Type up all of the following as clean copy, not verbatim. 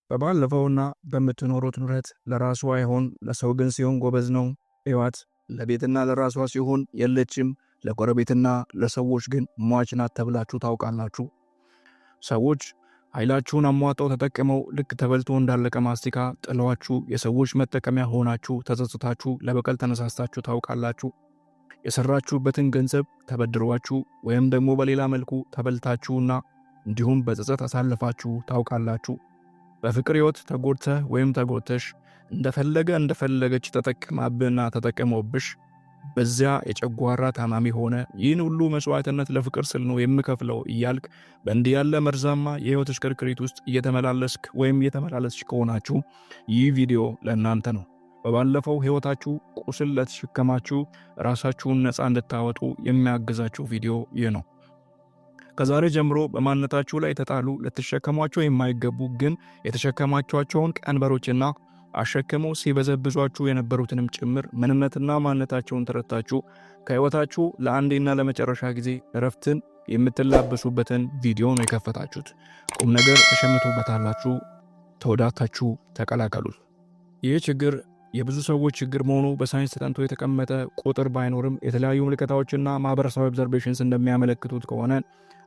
በባለፈውና በምትኖሩት ኑረት ለራሱ አይሆን ለሰው ግን ሲሆን ጎበዝ ነው። ሕይወት ለቤትና ለራሷ ሲሆን የለችም፣ ለጎረቤትና ለሰዎች ግን ሟች ናት ተብላችሁ ታውቃላችሁ። ሰዎች ኃይላችሁን አሟጠው ተጠቅመው ልክ ተበልቶ እንዳለቀ ማስቲካ ጥለዋችሁ የሰዎች መጠቀሚያ ሆናችሁ ተጸጽታችሁ ለበቀል ተነሳስታችሁ ታውቃላችሁ። የሰራችሁበትን ገንዘብ ተበድሯችሁ ወይም ደግሞ በሌላ መልኩ ተበልታችሁና እንዲሁም በጸጸት አሳልፋችሁ ታውቃላችሁ። በፍቅር ሕይወት ተጎድተህ ወይም ተጎድተሽ እንደፈለገች ተጠቅማብህና ተጠቅሞብሽ በዚያ የጨጓራ ታማሚ ሆነ ይህን ሁሉ መስዋዕትነት ለፍቅር ስል ነው የምከፍለው እያልክ በእንዲህ ያለ መርዛማ የሕይወት እሽክርክሪት ውስጥ እየተመላለስክ ወይም እየተመላለስሽ ከሆናችሁ ይህ ቪዲዮ ለእናንተ ነው። በባለፈው ሕይወታችሁ ቁስል ለተሸከማችሁ ራሳችሁን ነፃ እንድታወጡ የሚያግዛችሁ ቪዲዮ ይህ ነው። ከዛሬ ጀምሮ በማንነታችሁ ላይ የተጣሉ ለተሸከሟቸው የማይገቡ ግን የተሸከማቸውን ቀንበሮችና አሸክመው ሲበዘብዟችሁ የነበሩትንም ጭምር ምንነትና ማንነታቸውን ተረታችሁ ከሕይወታችሁ ለአንዴና ለመጨረሻ ጊዜ እረፍትን የምትላበሱበትን ቪዲዮ ነው የከፈታችሁት። ቁም ነገር ተሸምቶበታላችሁ። ተወዳታችሁ ተቀላቀሉት። ይህ ችግር የብዙ ሰዎች ችግር መሆኑ በሳይንስ ተጠንቶ የተቀመጠ ቁጥር ባይኖርም የተለያዩ ምልከታዎችና ማህበረሰባዊ ኦብዘርቬሽንስ እንደሚያመለክቱት ከሆነ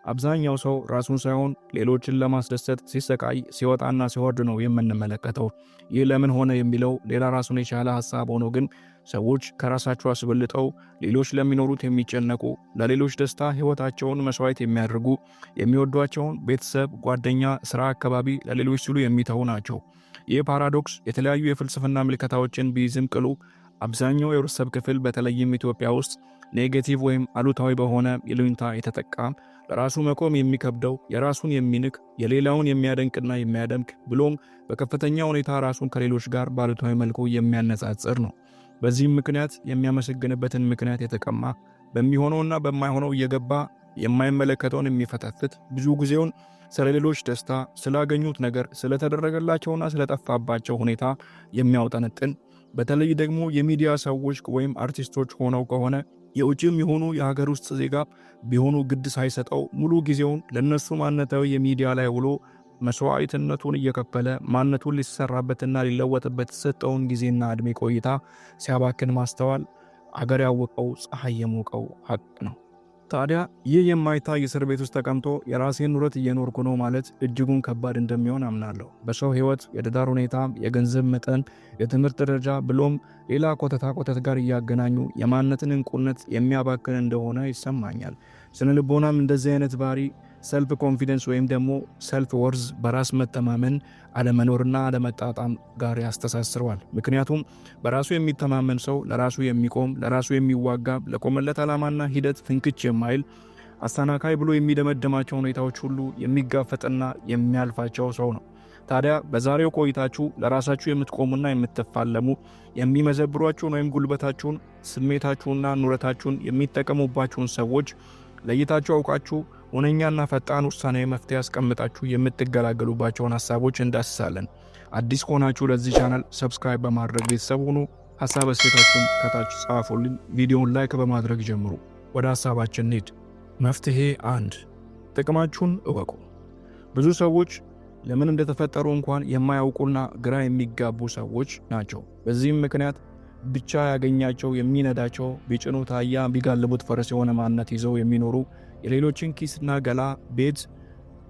አብዛኛው ሰው ራሱን ሳይሆን ሌሎችን ለማስደሰት ሲሰቃይ ሲወጣና ሲወርድ ነው የምንመለከተው። ይህ ለምን ሆነ የሚለው ሌላ ራሱን የቻለ ሐሳብ ሆኖ ግን ሰዎች ከራሳቸው አስበልጠው ሌሎች ለሚኖሩት የሚጨነቁ፣ ለሌሎች ደስታ ሕይወታቸውን መስዋዕት የሚያደርጉ፣ የሚወዷቸውን ቤተሰብ፣ ጓደኛ፣ ሥራ አካባቢ ለሌሎች ሲሉ የሚተው ናቸው። ይህ ፓራዶክስ የተለያዩ የፍልስፍና ምልከታዎችን ቢይዝም ቅሉ አብዛኛው የህብረተሰብ ክፍል በተለይም ኢትዮጵያ ውስጥ ኔጌቲቭ ወይም አሉታዊ በሆነ ይሉኝታ የተጠቃ፣ ለራሱ መቆም የሚከብደው፣ የራሱን የሚንቅ፣ የሌላውን የሚያደንቅና የሚያደምቅ ብሎም በከፍተኛ ሁኔታ ራሱን ከሌሎች ጋር ባሉታዊ መልኩ የሚያነጻጽር ነው። በዚህም ምክንያት የሚያመሰግንበትን ምክንያት የተቀማ፣ በሚሆነውና በማይሆነው እየገባ የማይመለከተውን የሚፈተፍት፣ ብዙ ጊዜውን ስለ ሌሎች ደስታ፣ ስላገኙት ነገር፣ ስለተደረገላቸውና ስለጠፋባቸው ሁኔታ የሚያውጠነጥን፣ በተለይ ደግሞ የሚዲያ ሰዎች ወይም አርቲስቶች ሆነው ከሆነ የውጭም የሆኑ የሀገር ውስጥ ዜጋ ቢሆኑ ግድ ሳይሰጠው ሙሉ ጊዜውን ለነሱ ማንነታዊ የሚዲያ ላይ ውሎ መስዋዕትነቱን እየከፈለ ማንነቱን ሊሰራበትና ሊለወጥበት ሰጠውን ጊዜና ዕድሜ ቆይታ ሲያባክን ማስተዋል አገር ያወቀው ፀሐይ የሞቀው ሀቅ ነው። ታዲያ ይህ የማይታይ እስር ቤት ውስጥ ተቀምጦ የራሴን ኑረት እየኖርኩ ነው ማለት እጅጉን ከባድ እንደሚሆን አምናለሁ። በሰው ሕይወት የትዳር ሁኔታ፣ የገንዘብ መጠን፣ የትምህርት ደረጃ ብሎም ሌላ ኮተት ጋር እያገናኙ የማንነትን እንቁነት የሚያባክን እንደሆነ ይሰማኛል። ስነ ልቦናም እንደዚህ አይነት ባህሪ ሰልፍ ኮንፊደንስ ወይም ደግሞ ሰልፍ ወርዝ በራስ መተማመን አለመኖርና አለመጣጣም ጋር ያስተሳስረዋል። ምክንያቱም በራሱ የሚተማመን ሰው ለራሱ የሚቆም፣ ለራሱ የሚዋጋ፣ ለቆመለት ዓላማና ሂደት ፍንክች የማይል አስተናካይ ብሎ የሚደመደማቸው ሁኔታዎች ሁሉ የሚጋፈጥና የሚያልፋቸው ሰው ነው። ታዲያ በዛሬው ቆይታችሁ ለራሳችሁ የምትቆሙና የምትፋለሙ፣ የሚመዘብሯችሁን ወይም ጉልበታችሁን፣ ስሜታችሁና ኑረታችሁን የሚጠቀሙባችሁን ሰዎች ለይታችሁ አውቃችሁ ሁነኛና ፈጣን ውሳኔ መፍትሄ ያስቀምጣችሁ የምትገላገሉባቸውን ሐሳቦች እንዳስሳለን። አዲስ ከሆናችሁ ለዚህ ቻናል ሰብስክራይብ በማድረግ ቤተሰብ ሁኑ። ሐሳብ አስተያየታችሁን ከታች ጻፉልን። ቪዲዮውን ላይክ በማድረግ ጀምሩ። ወደ ሐሳባችን እንሂድ። መፍትሄ 1 ጥቅማችሁን እወቁ። ብዙ ሰዎች ለምን እንደተፈጠሩ እንኳን የማያውቁና ግራ የሚጋቡ ሰዎች ናቸው። በዚህም ምክንያት ብቻ ያገኛቸው የሚነዳቸው ቢጭኑት አህያ ቢጋልቡት ፈረስ የሆነ ማንነት ይዘው የሚኖሩ የሌሎችን ኪስና ገላ ቤት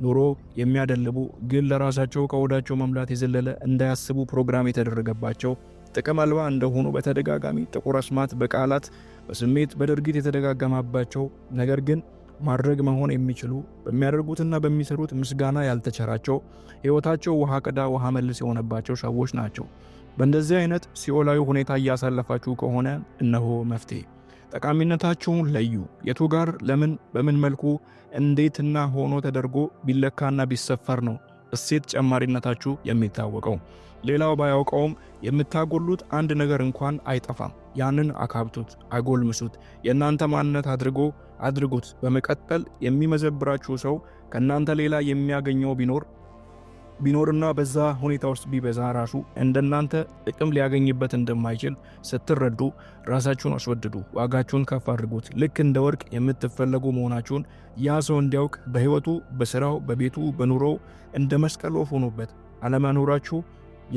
ኑሮ የሚያደልቡ ግን ለራሳቸው ከወዳቸው መምላት የዘለለ እንዳያስቡ ፕሮግራም የተደረገባቸው ጥቅም አልባ እንደሆኑ በተደጋጋሚ ጥቁር አስማት በቃላት በስሜት በድርጊት የተደጋገማባቸው ነገር ግን ማድረግ መሆን የሚችሉ በሚያደርጉትና በሚሰሩት ምስጋና ያልተቸራቸው ሕይወታቸው ውሃ ቅዳ ውሃ መልስ የሆነባቸው ሰዎች ናቸው። በእንደዚህ አይነት ሲኦላዊ ሁኔታ እያሳለፋችሁ ከሆነ እነሆ መፍትሄ። ጠቃሚነታችሁን ለዩ። የቱ ጋር፣ ለምን፣ በምን መልኩ፣ እንዴትና ሆኖ ተደርጎ ቢለካና ቢሰፈር ነው እሴት ጨማሪነታችሁ የሚታወቀው። ሌላው ባያውቀውም የምታጎሉት አንድ ነገር እንኳን አይጠፋም። ያንን አካብቱት፣ አጎልምሱት፣ የእናንተ ማንነት አድርጉት። በመቀጠል የሚመዘብራችሁ ሰው ከእናንተ ሌላ የሚያገኘው ቢኖርና በዛ ሁኔታ ውስጥ ቢበዛ ራሱ እንደናንተ ጥቅም ሊያገኝበት እንደማይችል ስትረዱ ራሳችሁን አስወድዱ፣ ዋጋችሁን ከፍ አድርጉት። ልክ እንደ ወርቅ የምትፈለጉ መሆናችሁን ያ ሰው እንዲያውቅ በሕይወቱ፣ በሥራው፣ በቤቱ፣ በኑሮው እንደ መስቀል ወፍ ሆኑበት። አለመኖራችሁ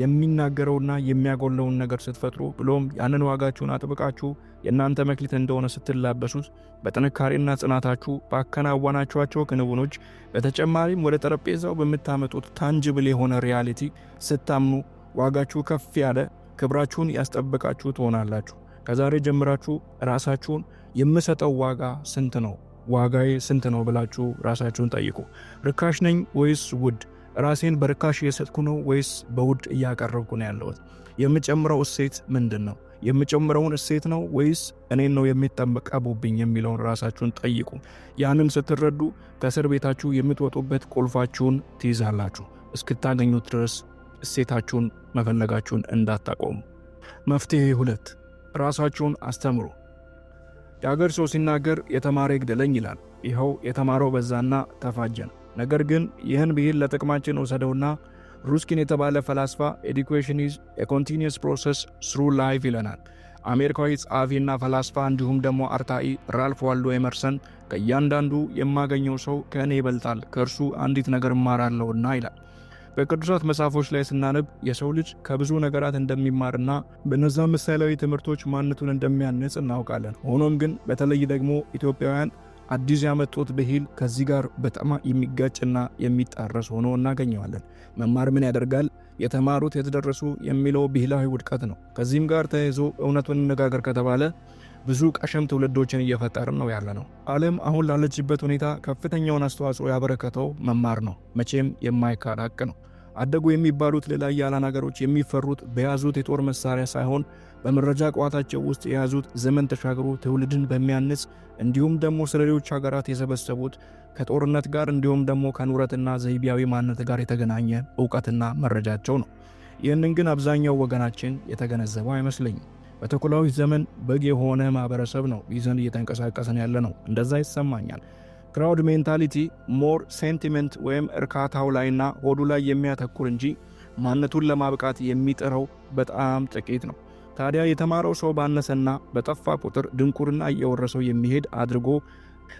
የሚናገረውና የሚያጎለውን ነገር ስትፈጥሩ ብሎም ያንን ዋጋችሁን አጥብቃችሁ የእናንተ መክሊት እንደሆነ ስትላበሱት በጥንካሬና ጽናታችሁ ባከናወናችኋቸው ክንውኖች በተጨማሪም ወደ ጠረጴዛው በምታመጡት ታንጅብል የሆነ ሪያሊቲ ስታምኑ ዋጋችሁ ከፍ ያለ ክብራችሁን ያስጠብቃችሁ ትሆናላችሁ። ከዛሬ ጀምራችሁ ራሳችሁን የምሰጠው ዋጋ ስንት ነው? ዋጋዬ ስንት ነው ብላችሁ ራሳችሁን ጠይቁ። ርካሽ ነኝ ወይስ ውድ? ራሴን በርካሽ እየሰጥኩ ነው ወይስ በውድ እያቀረብኩ ነው ያለሁት? የምጨምረው እሴት ምንድን ነው? የምጨምረውን እሴት ነው ወይስ እኔን ነው የሚጠበቀቡብኝ የሚለውን ራሳችሁን ጠይቁ። ያንን ስትረዱ ከእስር ቤታችሁ የምትወጡበት ቁልፋችሁን ትይዛላችሁ። እስክታገኙት ድረስ እሴታችሁን መፈለጋችሁን እንዳታቆሙ። መፍትሄ 2 ራሳችሁን አስተምሩ። የአገር ሰው ሲናገር የተማረ ይግደለኝ ይላል። ይኸው የተማረው በዛና ተፋጀን። ነገር ግን ይህን ብሂል ለጥቅማችን ወሰደውና ሩስኪን የተባለ ፈላስፋ ኤዱኬሽን ኢዝ ኤ ኮንቲኒየስ ፕሮሰስ ስሩ ላይፍ ይለናል። አሜሪካዊ ጸሐፊና ፈላስፋ እንዲሁም ደግሞ አርታኢ ራልፍ ዋልዶ ኤመርሰን ከእያንዳንዱ የማገኘው ሰው ከእኔ ይበልጣል፣ ከእርሱ አንዲት ነገር እማራለሁና ይላል። በቅዱሳት መጽሐፎች ላይ ስናነብ የሰው ልጅ ከብዙ ነገራት እንደሚማርና በነዛ ምሳሌያዊ ትምህርቶች ማንነቱን እንደሚያንጽ እናውቃለን። ሆኖም ግን በተለይ ደግሞ ኢትዮጵያውያን አዲስ ያመጡት ብሂል ከዚህ ጋር በጣም የሚጋጭና የሚጣረስ ሆኖ እናገኘዋለን። መማር ምን ያደርጋል? የተማሩት የተደረሱ የሚለው ብሂላዊ ውድቀት ነው። ከዚህም ጋር ተያይዞ እውነቱን እንነጋገር ከተባለ ብዙ ቀሸም ትውልዶችን እየፈጠርን ነው ያለ ነው። ዓለም አሁን ላለችበት ሁኔታ ከፍተኛውን አስተዋጽኦ ያበረከተው መማር ነው። መቼም የማይካድ ሐቅ ነው። አደጉ የሚባሉት ሌላ ያላን ሀገሮች የሚፈሩት በያዙት የጦር መሳሪያ ሳይሆን በመረጃ ቋታቸው ውስጥ የያዙት ዘመን ተሻግሮ ትውልድን በሚያንጽ እንዲሁም ደግሞ ስለሌሎች ሀገራት የሰበሰቡት ከጦርነት ጋር እንዲሁም ደግሞ ከኑረትና ዘይቤያዊ ማንነት ጋር የተገናኘ ዕውቀትና መረጃቸው ነው። ይህንን ግን አብዛኛው ወገናችን የተገነዘበው አይመስለኝም። በተኩላዊ ዘመን በግ የሆነ ማህበረሰብ ነው ይዘን እየተንቀሳቀሰን ያለ ነው። እንደዛ ይሰማኛል። ክራውድ ሜንታሊቲ ሞር ሴንቲሜንት ወይም እርካታው ላይና ሆዱ ላይ የሚያተኩር እንጂ ማንነቱን ለማብቃት የሚጥረው በጣም ጥቂት ነው። ታዲያ የተማረው ሰው ባነሰና በጠፋ ቁጥር ድንቁርና እየወረሰው የሚሄድ አድርጎ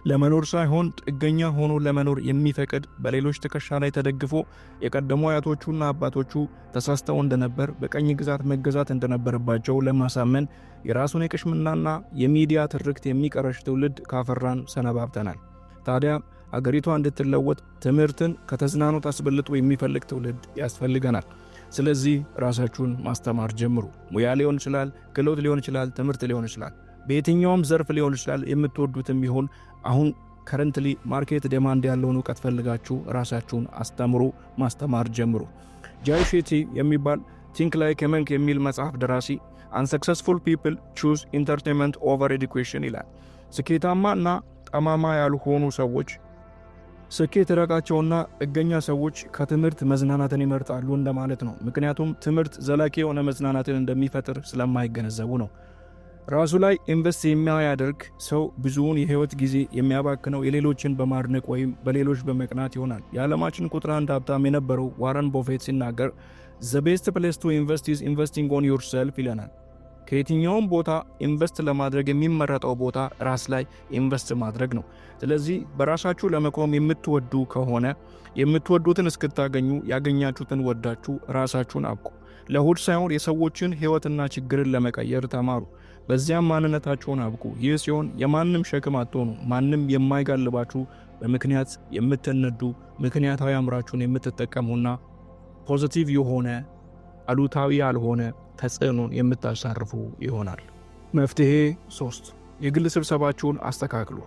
ለመኖር ሳይሆን ጥገኛ ሆኖ ለመኖር የሚፈቅድ በሌሎች ትከሻ ላይ ተደግፎ የቀደሙ አያቶቹና አባቶቹ ተሳስተው እንደነበር በቀኝ ግዛት መገዛት እንደነበረባቸው ለማሳመን የራሱን የቅሽምናና የሚዲያ ትርክት የሚቀረሽ ትውልድ ካፈራን ሰነባብተናል። ታዲያ አገሪቷ እንድትለወጥ ትምህርትን ከተዝናኖት አስበልጦ የሚፈልግ ትውልድ ያስፈልገናል። ስለዚህ ራሳችሁን ማስተማር ጀምሩ። ሙያ ሊሆን ይችላል፣ ክህሎት ሊሆን ይችላል፣ ትምህርት ሊሆን ይችላል፣ በየትኛውም ዘርፍ ሊሆን ይችላል። የምትወዱትም ይሁን አሁን ከረንትሊ ማርኬት ዴማንድ ያለውን እውቀት ፈልጋችሁ ራሳችሁን አስተምሩ፣ ማስተማር ጀምሩ። ጃይ ሼቲ የሚባል ቲንክ ላይክ ኤ መንክ የሚል መጽሐፍ ደራሲ አንሰክሰስፉል ፒፕል ቹዝ ኢንተርቴንመንት ኦቨር ኤዱኬሽን ይላል። ስኬታማ እና ጠማማ ያልሆኑ ሰዎች ስኬት ረቃቸውና ጥገኛ ሰዎች ከትምህርት መዝናናትን ይመርጣሉ እንደማለት ነው። ምክንያቱም ትምህርት ዘላቂ የሆነ መዝናናትን እንደሚፈጥር ስለማይገነዘቡ ነው። ራሱ ላይ ኢንቨስት የሚያደርግ ሰው ብዙውን የህይወት ጊዜ የሚያባክነው የሌሎችን በማድነቅ ወይም በሌሎች በመቅናት ይሆናል። የዓለማችን ቁጥር 1 ሀብታም የነበረው ዋረን ቦፌት ሲናገር ዘ ቤስት ፕሌስ ቱ ኢንቨስት ኢዝ ኢንቨስቲንግ ኦን ዮርሰልፍ ይለናል። ከየትኛውም ቦታ ኢንቨስት ለማድረግ የሚመረጠው ቦታ ራስ ላይ ኢንቨስት ማድረግ ነው። ስለዚህ በራሳችሁ ለመቆም የምትወዱ ከሆነ የምትወዱትን እስክታገኙ ያገኛችሁትን ወዳችሁ ራሳችሁን አብቁ። ለሆድ ሳይሆን የሰዎችን ህይወትና ችግርን ለመቀየር ተማሩ። በዚያም ማንነታችሁን አብቁ። ይህ ሲሆን የማንም ሸክም አትሆኑ። ማንም የማይጋልባችሁ በምክንያት የምትነዱ ምክንያታዊ አምራችሁን የምትጠቀሙና ፖዚቲቭ የሆነ አሉታዊ ያልሆነ ተጽዕኖን የምታሳርፉ ይሆናል። መፍትሄ 3 የግል ስብሰባችሁን አስተካክሉ።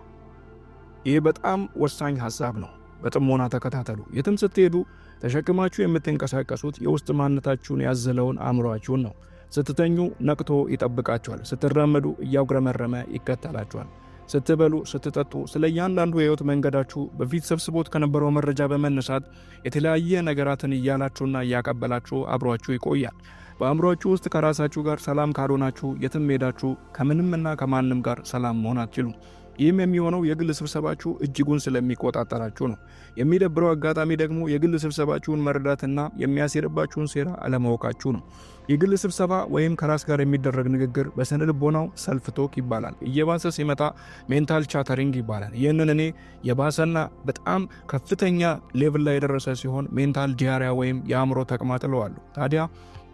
ይህ በጣም ወሳኝ ሐሳብ ነው። በጥሞና ተከታተሉ። የትም ስትሄዱ ተሸክማችሁ የምትንቀሳቀሱት የውስጥ ማንነታችሁን ያዘለውን አእምሮአችሁን ነው። ስትተኙ ነቅቶ ይጠብቃችኋል። ስትራመዱ እያጉረመረመ ይከተላችኋል። ስትበሉ፣ ስትጠጡ ስለ እያንዳንዱ የህይወት መንገዳችሁ በፊት ሰብስቦት ከነበረው መረጃ በመነሳት የተለያየ ነገራትን እያላችሁና እያቀበላችሁ አብሯችሁ ይቆያል። በአእምሮአችሁ ውስጥ ከራሳችሁ ጋር ሰላም ካልሆናችሁ የትም ሄዳችሁ ከምንምና ከማንም ጋር ሰላም መሆን አትችሉም። ይህም የሚሆነው የግል ስብሰባችሁ እጅጉን ስለሚቆጣጠራችሁ ነው። የሚደብረው አጋጣሚ ደግሞ የግል ስብሰባችሁን መረዳትና የሚያሴርባችሁን ሴራ አለማወቃችሁ ነው። የግል ስብሰባ ወይም ከራስ ጋር የሚደረግ ንግግር በስነ ልቦናው ሰልፍ ቶክ ይባላል። እየባሰ ሲመጣ ሜንታል ቻተሪንግ ይባላል። ይህንን እኔ የባሰና በጣም ከፍተኛ ሌቭል ላይ የደረሰ ሲሆን ሜንታል ዲያሪያ ወይም የአእምሮ ተቅማጥ እለዋለሁ። ታዲያ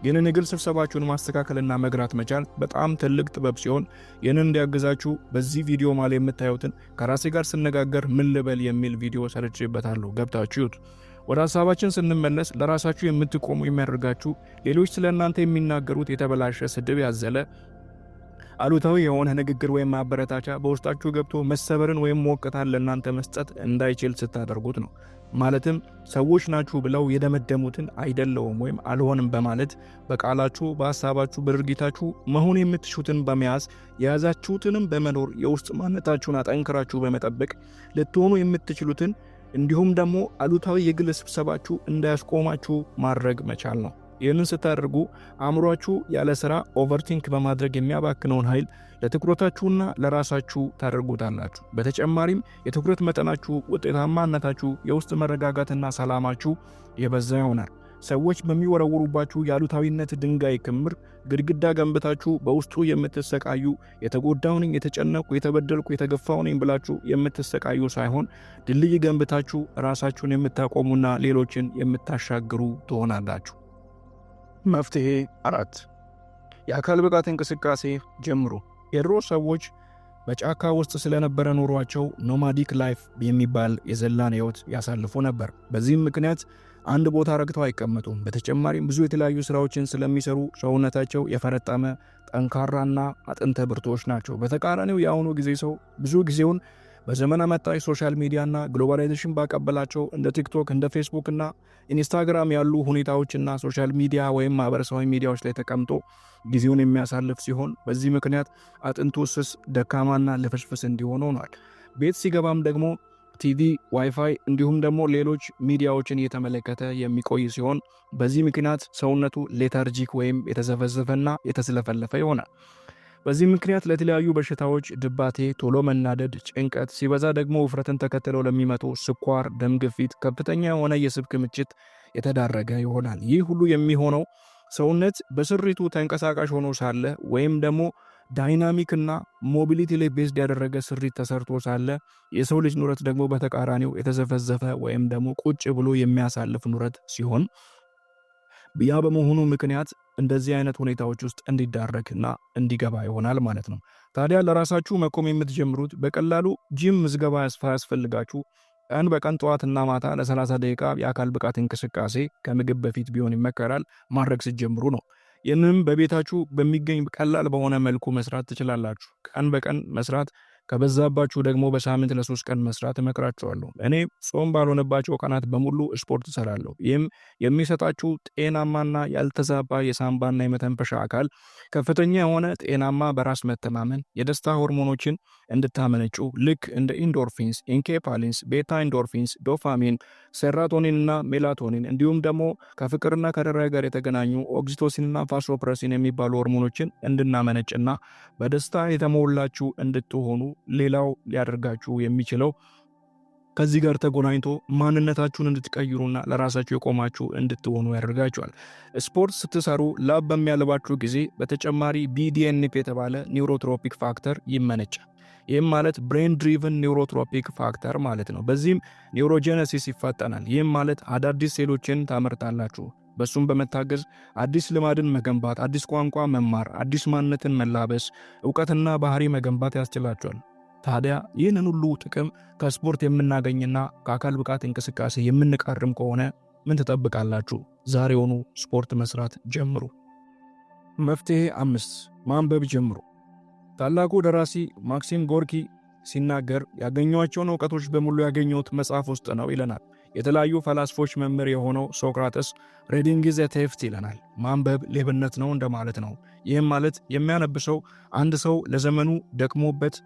ይህንን የግል ስብሰባችሁን ማስተካከልና መግራት መቻል በጣም ትልቅ ጥበብ ሲሆን ይህንን እንዲያግዛችሁ በዚህ ቪዲዮ ማለት የምታዩትን ከራሴ ጋር ስነጋገር ምን ልበል የሚል ቪዲዮ ሰርቼበታለሁ። ገብታችሁት ወደ ሐሳባችን ስንመለስ ለራሳችሁ የምትቆሙ የሚያደርጋችሁ ሌሎች ስለ እናንተ የሚናገሩት የተበላሸ ስድብ ያዘለ አሉታዊ የሆነ ንግግር ወይም ማበረታቻ በውስጣችሁ ገብቶ መሰበርን ወይም ሞቅታን ለእናንተ መስጠት እንዳይችል ስታደርጉት ነው። ማለትም ሰዎች ናችሁ ብለው የደመደሙትን አይደለውም ወይም አልሆንም በማለት በቃላችሁ፣ በሐሳባችሁ፣ በድርጊታችሁ መሆን የምትሹትን በመያዝ የያዛችሁትንም በመኖር የውስጥ ማንነታችሁን አጠንክራችሁ በመጠበቅ ልትሆኑ የምትችሉትን እንዲሁም ደግሞ አሉታዊ የግል ስብሰባችሁ እንዳያስቆማችሁ ማድረግ መቻል ነው። ይህንን ስታደርጉ አእምሯችሁ ያለ ሥራ ኦቨርቲንክ በማድረግ የሚያባክነውን ኃይል ለትኩረታችሁና ለራሳችሁ ታደርጉታላችሁ። በተጨማሪም የትኩረት መጠናችሁ፣ ውጤታማነታችሁ፣ የውስጥ መረጋጋትና ሰላማችሁ የበዛ ይሆናል። ሰዎች በሚወረውሩባችሁ የአሉታዊነት ድንጋይ ክምር ግድግዳ ገንብታችሁ በውስጡ የምትሰቃዩ የተጎዳው ነኝ፣ የተጨነቁ፣ የተበደልኩ፣ የተገፋው ነኝ ብላችሁ የምትሰቃዩ ሳይሆን ድልድይ ገንብታችሁ ራሳችሁን የምታቆሙና ሌሎችን የምታሻግሩ ትሆናላችሁ። መፍትሄ 4 የአካል ብቃት እንቅስቃሴ ጀምሩ። የድሮ ሰዎች በጫካ ውስጥ ስለነበረ ኑሯቸው ኖማዲክ ላይፍ የሚባል የዘላን ሕይወት ያሳልፉ ነበር። በዚህም ምክንያት አንድ ቦታ ረግተው አይቀመጡም። በተጨማሪም ብዙ የተለያዩ ስራዎችን ስለሚሰሩ ሰውነታቸው የፈረጠመ ጠንካራና አጥንተ ብርቶች ናቸው። በተቃራኒው የአሁኑ ጊዜ ሰው ብዙ ጊዜውን በዘመን አመጣሽ ሶሻል ሚዲያና ግሎባላይዜሽን ባቀበላቸው እንደ ቲክቶክ፣ እንደ ፌስቡክ እና ኢንስታግራም ያሉ ሁኔታዎችና ሶሻል ሚዲያ ወይም ማህበረሰባዊ ሚዲያዎች ላይ ተቀምጦ ጊዜውን የሚያሳልፍ ሲሆን በዚህ ምክንያት አጥንቱ ስስ፣ ደካማና ልፍስፍስ እንዲሆን ሆኗል። ቤት ሲገባም ደግሞ ቲቪ፣ ዋይፋይ እንዲሁም ደግሞ ሌሎች ሚዲያዎችን እየተመለከተ የሚቆይ ሲሆን በዚህ ምክንያት ሰውነቱ ሌታርጂክ ወይም የተዘፈዘፈና የተስለፈለፈ ይሆናል። በዚህ ምክንያት ለተለያዩ በሽታዎች፣ ድባቴ፣ ቶሎ መናደድ፣ ጭንቀት፣ ሲበዛ ደግሞ ውፍረትን ተከትለው ለሚመጡ ስኳር፣ ደም ግፊት፣ ከፍተኛ የሆነ የስብ ክምችት የተዳረገ ይሆናል። ይህ ሁሉ የሚሆነው ሰውነት በስሪቱ ተንቀሳቃሽ ሆኖ ሳለ ወይም ደግሞ ዳይናሚክና ሞቢሊቲ ላይ ቤዝድ ያደረገ ስሪት ተሰርቶ ሳለ የሰው ልጅ ኑረት ደግሞ በተቃራኒው የተዘፈዘፈ ወይም ደግሞ ቁጭ ብሎ የሚያሳልፍ ኑረት ሲሆን ያ በመሆኑ ምክንያት እንደዚህ አይነት ሁኔታዎች ውስጥ እንዲዳረግና እንዲገባ ይሆናል ማለት ነው። ታዲያ ለራሳችሁ መቆም የምትጀምሩት በቀላሉ ጂም ምዝገባ ያስፈልጋችሁ ቀን በቀን ጠዋትና ማታ ለ30 ደቂቃ የአካል ብቃት እንቅስቃሴ ከምግብ በፊት ቢሆን ይመከራል ማድረግ ስትጀምሩ ነው። ይህንም በቤታችሁ በሚገኝ ቀላል በሆነ መልኩ መስራት ትችላላችሁ። ቀን በቀን መስራት ከበዛባችሁ ደግሞ በሳምንት ለ3 ቀን መስራት እመክራችኋለሁ። እኔ ጾም ባልሆነባቸው ቀናት በሙሉ ስፖርት እሰራለሁ። ይህም የሚሰጣችሁ ጤናማና ያልተዛባ የሳምባና የመተንፈሻ አካል ከፍተኛ የሆነ ጤናማ በራስ መተማመን፣ የደስታ ሆርሞኖችን እንድታመነጩ ልክ እንደ ኢንዶርፊንስ፣ ኢንኬፓሊንስ፣ ቤታ ኢንዶርፊንስ፣ ዶፓሚን፣ ሴራቶኒንና ሜላቶኒን እንዲሁም ደግሞ ከፍቅርና ከደራይ ጋር የተገናኙ ኦክሲቶሲንና ፋሶፕረሲን የሚባሉ ሆርሞኖችን እንድናመነጭና በደስታ የተሞላችሁ እንድትሆኑ ሌላው ሊያደርጋችሁ የሚችለው ከዚህ ጋር ተጎናኝቶ ማንነታችሁን እንድትቀይሩና ለራሳችሁ የቆማችሁ እንድትሆኑ ያደርጋችኋል። ስፖርት ስትሰሩ ላብ በሚያልባችሁ ጊዜ በተጨማሪ BDNF የተባለ ኒውሮትሮፒክ ፋክተር ይመነጫል። ይህም ማለት ብሬን ድሪቨን ኒውሮትሮፒክ ፋክተር ማለት ነው። በዚህም ኒውሮጀነሲስ ይፋጠናል። ይህም ማለት አዳዲስ ሴሎችን ታመርታላችሁ። በሱም በመታገዝ አዲስ ልማድን መገንባት፣ አዲስ ቋንቋ መማር፣ አዲስ ማንነትን መላበስ፣ ዕውቀትና ባህሪ መገንባት ያስችላችኋል። ታዲያ ይህንን ሁሉ ጥቅም ከስፖርት የምናገኝና ከአካል ብቃት እንቅስቃሴ የምንቃርም ከሆነ ምን ትጠብቃላችሁ? ዛሬውኑ ስፖርት መስራት ጀምሩ። መፍትሄ 5 ማንበብ ጀምሩ። ታላቁ ደራሲ ማክሲም ጎርኪ ሲናገር ያገኟቸውን ዕውቀቶች በሙሉ ያገኙት መጽሐፍ ውስጥ ነው ይለናል። የተለያዩ ፈላስፎች መምህር የሆነው ሶክራተስ ሬዲንግ ኢዝ ኤ ቴፍት ይለናል። ማንበብ ሌብነት ነው እንደማለት ነው። ይህም ማለት የሚያነብሰው አንድ ሰው ለዘመኑ ደክሞበት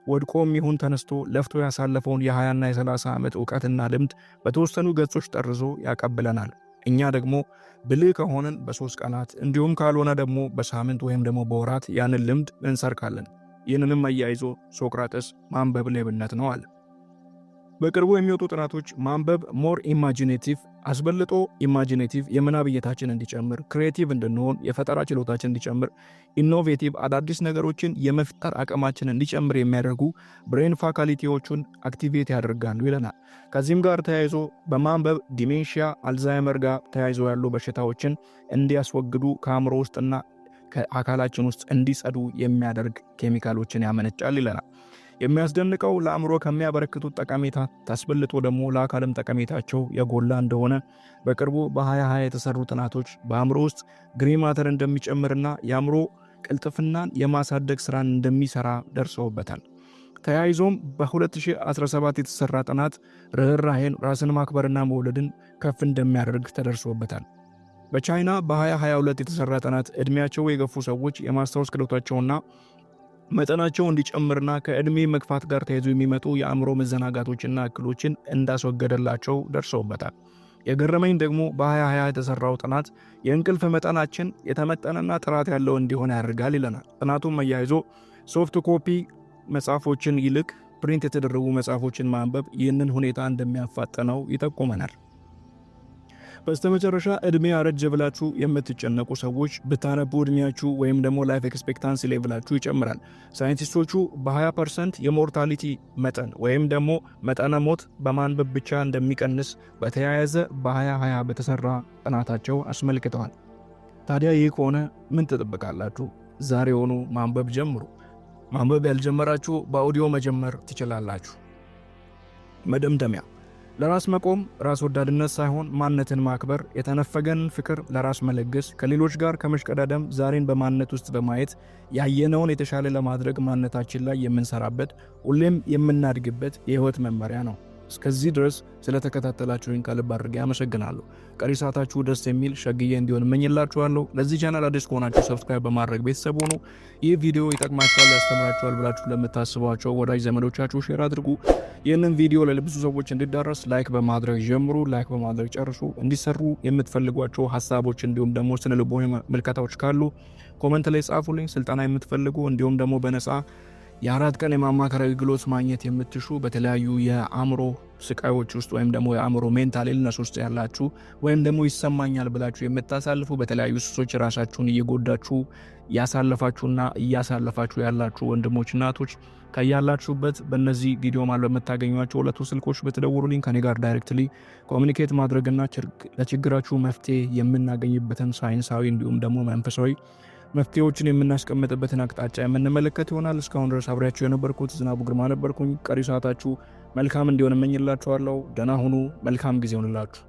ወድቆም ይሁን ተነስቶ ለፍቶ ያሳለፈውን የ20ና የ30 ዓመት ዕውቀትና ልምድ በተወሰኑ ገጾች ጠርዞ ያቀብለናል። እኛ ደግሞ ብልህ ከሆንን በ3 ቀናት እንዲሁም ካልሆነ ደግሞ በሳምንት ወይም ደግሞ በወራት ያንን ልምድ እንሰርካለን። ይህንንም አያይዞ ሶቅራጥስ ማንበብ ሌብነት ነው አለ። በቅርቡ የሚወጡ ጥናቶች ማንበብ ሞር ኢማጂኔቲቭ አስበልጦ ኢማጂኔቲቭ የምናብ እይታችን እንዲጨምር፣ ክሪኤቲቭ እንድንሆን፣ የፈጠራ ችሎታችን እንዲጨምር፣ ኢኖቬቲቭ አዳዲስ ነገሮችን የመፍጠር አቅማችን እንዲጨምር የሚያደርጉ ብሬን ፋካሊቲዎቹን አክቲቬት ያደርጋሉ ይለናል። ከዚህም ጋር ተያይዞ በማንበብ ዲሜንሺያ፣ አልዛይመር ጋር ተያይዞ ያሉ በሽታዎችን እንዲያስወግዱ ከአእምሮ ውስጥና ከአካላችን ውስጥ እንዲጸዱ የሚያደርግ ኬሚካሎችን ያመነጫል ይለናል። የሚያስደንቀው ለአእምሮ ከሚያበረክቱት ጠቀሜታ ታስበልጦ ደግሞ ለአካልም ጠቀሜታቸው የጎላ እንደሆነ በቅርቡ በ2020 የተሰሩ ጥናቶች በአእምሮ ውስጥ ግሬ ማተር እንደሚጨምርና የአእምሮ ቅልጥፍናን የማሳደግ ስራን እንደሚሰራ ደርሰውበታል። ተያይዞም በ2017 የተሰራ ጥናት ርህራሄን፣ ራስን ማክበርና መውለድን ከፍ እንደሚያደርግ ተደርሶበታል። በቻይና በ2022 የተሰራ ጥናት ዕድሜያቸው የገፉ ሰዎች የማስታወስ ክህሎታቸውና መጠናቸው እንዲጨምርና ከዕድሜ መግፋት ጋር ተያይዞ የሚመጡ የአእምሮ መዘናጋቶችና እክሎችን እንዳስወገደላቸው ደርሰውበታል። የገረመኝ ደግሞ በ2020 የተሰራው ጥናት የእንቅልፍ መጠናችን የተመጠነና ጥራት ያለው እንዲሆን ያደርጋል ይለናል። ጥናቱም አያይዞ ሶፍት ኮፒ መጽሐፎችን ይልቅ ፕሪንት የተደረጉ መጽሐፎችን ማንበብ ይህንን ሁኔታ እንደሚያፋጥነው ይጠቁመናል። በስተመጨረሻ ዕድሜ አረጀ ብላችሁ የምትጨነቁ ሰዎች ብታነቡ ዕድሜያችሁ ወይም ደግሞ ላይፍ ኤክስፔክታንሲ ሌቭላችሁ ይጨምራል። ሳይንቲስቶቹ በ20% የሞርታሊቲ መጠን ወይም ደግሞ መጠነ ሞት በማንበብ ብቻ እንደሚቀንስ በተያያዘ በ2020 በተሰራ ጥናታቸው አስመልክተዋል። ታዲያ ይህ ከሆነ ምን ትጠብቃላችሁ? ዛሬውኑ ማንበብ ጀምሩ። ማንበብ ያልጀመራችሁ በአውዲዮ መጀመር ትችላላችሁ። መደምደሚያ ለራስ መቆም ራስ ወዳድነት ሳይሆን ማንነትን ማክበር፣ የተነፈገን ፍቅር ለራስ መለገስ፣ ከሌሎች ጋር ከመሽቀዳደም ዛሬን በማንነት ውስጥ በማየት ያየነውን የተሻለ ለማድረግ ማንነታችን ላይ የምንሰራበት ሁሌም የምናድግበት የህይወት መመሪያ ነው። እስከዚህ ድረስ ስለተከታተላችሁኝ ከልብ አድርጌ አመሰግናለሁ። ቀሪ ሰዓታችሁ ደስ የሚል ሸግዬ እንዲሆን እመኝላችኋለሁ። ለዚህ ቻናል አዲስ ከሆናችሁ ሰብስክራይብ በማድረግ ቤተሰብ ሁኑ። ይህ ቪዲዮ ይጠቅማችኋል፣ ያስተምራችኋል ብላችሁ ለምታስቧቸው ወዳጅ ዘመዶቻችሁ ሼር አድርጉ። ይህንን ቪዲዮ ለብዙ ሰዎች እንዲዳረስ ላይክ በማድረግ ጀምሩ። ላይክ በማድረግ ጨርሱ። እንዲሰሩ የምትፈልጓቸው ሀሳቦች እንዲሁም ደግሞ ስነ ልቦናዊ ምልከታዎች ካሉ ኮመንት ላይ ጻፉልኝ። ስልጠና የምትፈልጉ እንዲሁም ደግሞ በነፃ የ4 ቀን የማማከር አገልግሎት ማግኘት የምትሹ በተለያዩ የአእምሮ ስቃዮች ውስጥ ወይም ደግሞ የአእምሮ ሜንታል ኢልነስ ውስጥ ያላችሁ ወይም ደግሞ ይሰማኛል ብላችሁ የምታሳልፉ በተለያዩ ሱሶች ራሳችሁን እየጎዳችሁ ያሳለፋችሁና እያሳለፋችሁ ያላችሁ ወንድሞች እናቶች ከያላችሁበት በእነዚህ ቪዲዮ ማለት በምታገኟቸው ሁለቱ ስልኮች ብትደውሉልኝ ከኔ ጋር ዳይሬክትሊ ኮሚኒኬት ማድረግና ለችግራችሁ መፍትሄ የምናገኝበትን ሳይንሳዊ እንዲሁም ደግሞ መንፈሳዊ መፍትሄዎችን የምናስቀምጥበትን አቅጣጫ የምንመለከት ይሆናል። እስካሁን ድረስ አብሬያችሁ የነበርኩት ዝናቡ ግርማ ነበርኩኝ። ቀሪ ሰዓታችሁ መልካም እንዲሆን እመኝላችኋለሁ። ደህና ሁኑ። መልካም ጊዜ ይሆንላችሁ።